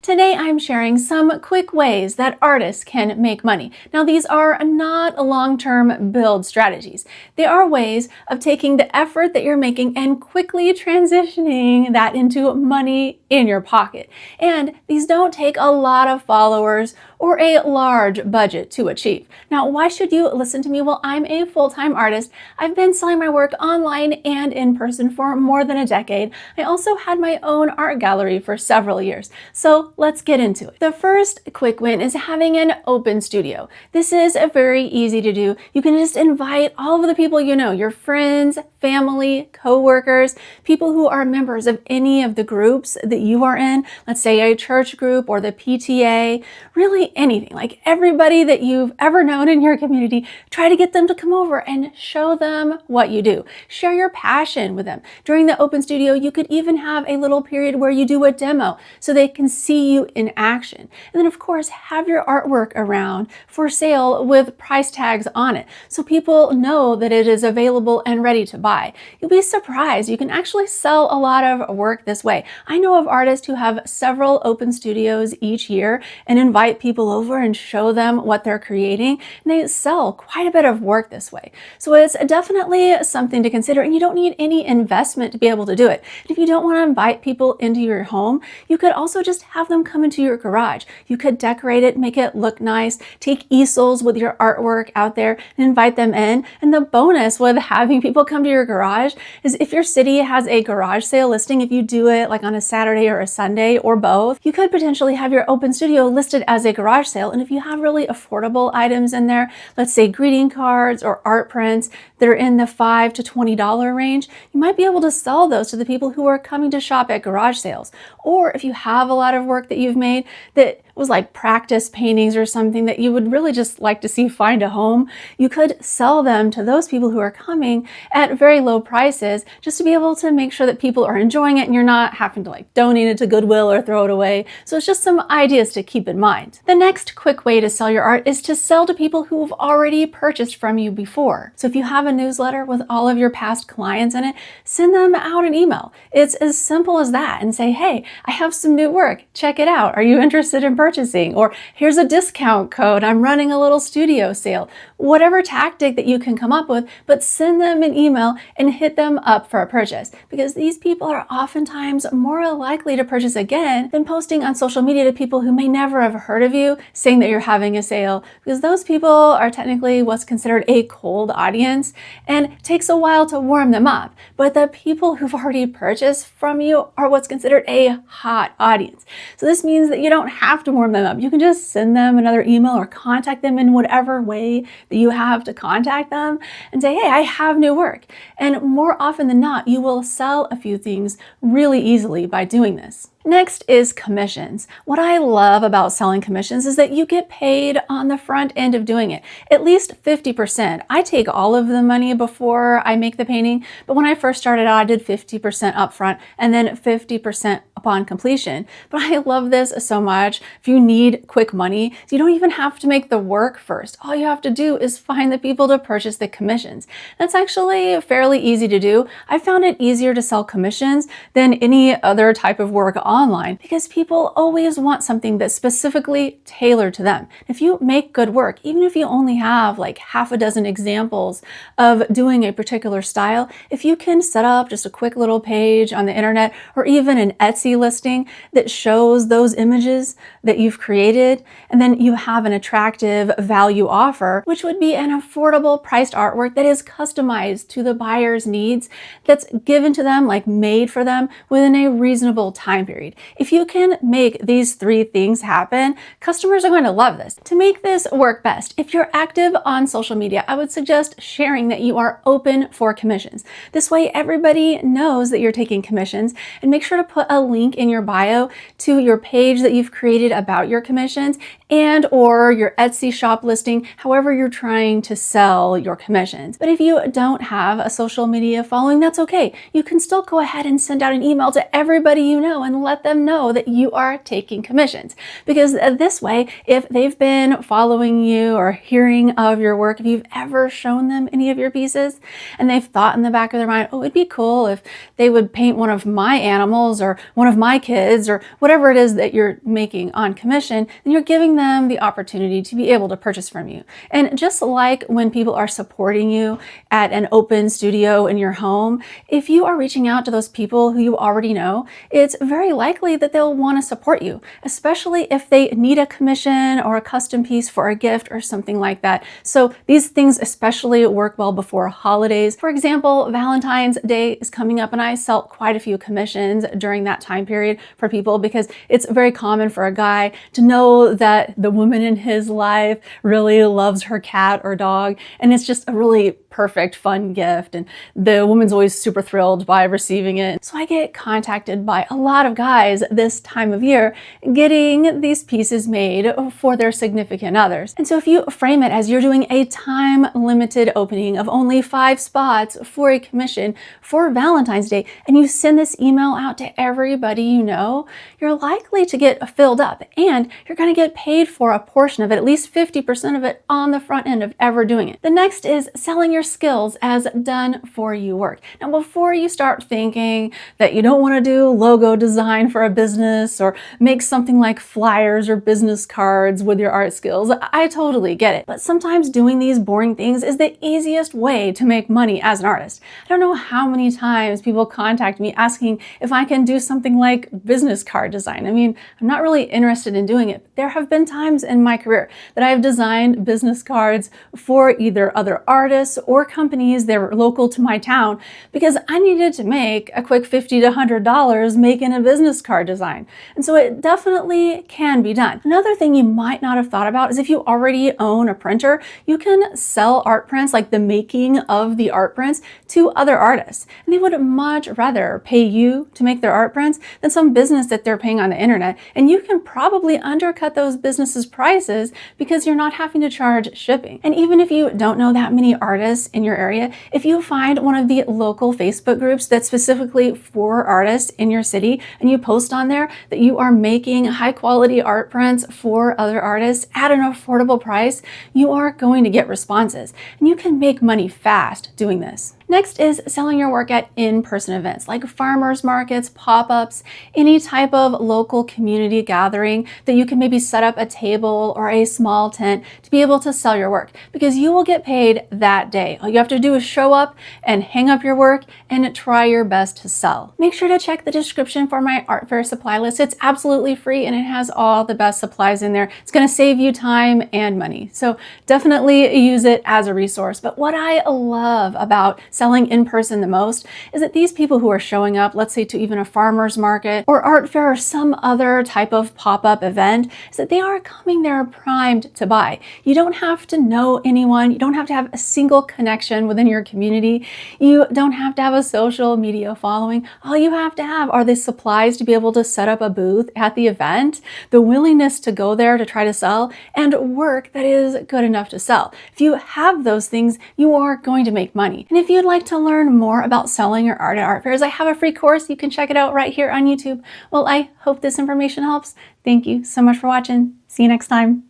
Today I'm sharing some quick ways that artists can make money. Now these are not long-term build strategies. They are ways of taking the effort that you're making and quickly transitioning that into money in your pocket. And these don't take a lot of followers or a large budget to achieve. Now, why should you listen to me? Well, I'm a full-time artist. I've been selling my work online and in person for more than a decade. I also had my own art gallery for several years. So let's get into it. The first quick win is having an open studio. This is very easy to do. You can just invite all of the people you know, your friends, family, co-workers, people who are members of any of the groups that you are in, let's say a church group or the PTA, really anything, like everybody that you've ever known in your community. Try to get them to come over and show them what you do. Share your passion with them. During the open studio, you could even have a little period where you do a demo so they can see you in action. And then of course, have your artwork around for sale with price tags on it so people know that it is available and ready to buy. You'll be surprised. You can actually sell a lot of work this way. I know of artists who have several open studios each year and invite people over and show them what they're creating, and they sell quite a bit of work this way. So it's definitely something to consider, and you don't need any investment to be able to do it. And if you don't want to invite people into your home, you could also just have them come into your garage. You could decorate it, make it look nice, take easels with your artwork out there and invite them in. And the bonus with having people come to your garage is if your city has a garage sale listing, if you do it like on a Saturday or a Sunday or both, you could potentially have your open studio listed as a garage sale. And if you have really affordable items in there, let's say greeting cards or art prints that are in the $5 to $20 range, you might be able to sell those to the people who are coming to shop at garage sales. Or if you have a lot of work that you've made that was like practice paintings or something that you would really just like to see find a home, you could sell them to those people who are coming at very low prices just to be able to make sure that people are enjoying it and you're not having to like donate it to Goodwill or throw it away. So it's just some ideas to keep in mind. The next quick way to sell your art is to sell to people who have already purchased from you before. So if you have a newsletter with all of your past clients in it, send them out an email. It's as simple as that, and say, hey, I have some new work. Check it out. Are you interested in purchasing? Or here's a discount code. I'm running a little studio sale. Whatever tactic that you can come up with, but send them an email and hit them up for a purchase, because these people are oftentimes more likely to purchase again than posting on social media to people who may never have heard of you saying that you're having a sale, because those people are technically what's considered a cold audience and it takes a while to warm them up. But the people who've already purchased from you are what's considered a hot audience. So this means that you don't have to warm them up. You can just send them another email or contact them in whatever way that you have to contact them and say, hey, I have new work. And more often than not, you will sell a few things really easily by doing this. Next is commissions. What I love about selling commissions is that you get paid on the front end of doing it, at least 50%. I take all of the money before I make the painting, but when I first started out, I did 50% upfront and then 50% upon completion. But I love this so much. If you need quick money, you don't even have to make the work first. All you have to do is find the people to purchase the commissions. That's actually fairly easy to do. I found it easier to sell commissions than any other type of work online, because people always want something that's specifically tailored to them. If you make good work, even if you only have like half a dozen examples of doing a particular style, if you can set up just a quick little page on the internet or even an Etsy listing that shows those images that you've created, and then you have an attractive value offer, which would be an affordable priced artwork that is customized to the buyer's needs, that's given to them, like made for them within a reasonable time period. If you can make these three things happen, customers are going to love this. To make this work best, if you're active on social media, I would suggest sharing that you are open for commissions. This way everybody knows that you're taking commissions, and make sure to put a link in your bio to your page that you've created about your commissions and or your Etsy shop listing, however you're trying to sell your commissions. But if you don't have a social media following, that's okay. You can still go ahead and send out an email to everybody you know and let let them know that you are taking commissions. Because this way, if they've been following you or hearing of your work, if you've ever shown them any of your pieces and they've thought in the back of their mind, oh, it'd be cool if they would paint one of my animals or one of my kids or whatever it is that you're making on commission, then you're giving them the opportunity to be able to purchase from you. And just like when people are supporting you at an open studio in your home, if you are reaching out to those people who you already know, it's very likely that they'll want to support you, especially if they need a commission or a custom piece for a gift or something like that. So these things especially work well before holidays. For example, Valentine's Day is coming up and I sell quite a few commissions during that time period for people because it's very common for a guy to know that the woman in his life really loves her cat or dog, and it's just a really perfect, fun gift, and the woman's always super thrilled by receiving it. So I get contacted by a lot of guys this time of year getting these pieces made for their significant others. And so if you frame it as you're doing a time-limited opening of only 5 spots for a commission for Valentine's Day, and you send this email out to everybody you know, you're likely to get filled up, and you're going to get paid for a portion of it, at least 50% of it on the front end of ever doing it. The next is selling your skills as done for you work. Now, before you start thinking that you don't want to do logo design for a business or make something like flyers or business cards with your art skills, I totally get it. But sometimes doing these boring things is the easiest way to make money as an artist. I don't know how many times people contact me asking if I can do something like business card design. I mean, I'm not really interested in doing it. There have been times in my career that I've designed business cards for either other artists or companies that were local to my town because I needed to make a quick $50 to $100 making a business card design. And so it definitely can be done. Another thing you might not have thought about is if you already own a printer, you can sell art prints, like the making of the art prints, to other artists. And they would much rather pay you to make their art prints than some business that they're paying on the internet. And you can probably undercut those businesses' prices because you're not having to charge shipping. And even if you don't know that many artists in your area, if you find one of the local Facebook groups that's specifically for artists in your city and you post on there that you are making high quality art prints for other artists at an affordable price, you are going to get responses. And you can make money fast doing this. Next is selling your work at in-person events like farmers markets, pop-ups, any type of local community gathering that you can maybe set up a table or a small tent to be able to sell your work, because you will get paid that day. All you have to do is show up and hang up your work and try your best to sell. Make sure to check the description for my art fair supply list. It's absolutely free and it has all the best supplies in there. It's going to save you time and money. So definitely use it as a resource. But what I love about selling in person the most is that these people who are showing up, let's say to even a farmer's market or art fair or some other type of pop-up event, is that they are coming there primed to buy. You don't have to know anyone. You don't have to have a single connection within your community. You don't have to have a social media following. All you have to have are the supplies to be able to set up a booth at the event, the willingness to go there to try to sell, and work that is good enough to sell. If you have those things, you are going to make money. And if you'd like to learn more about selling your art at art fairs, I have a free course. You can check it out right here on YouTube. Well, I hope this information helps. Thank you so much for watching. See you next time.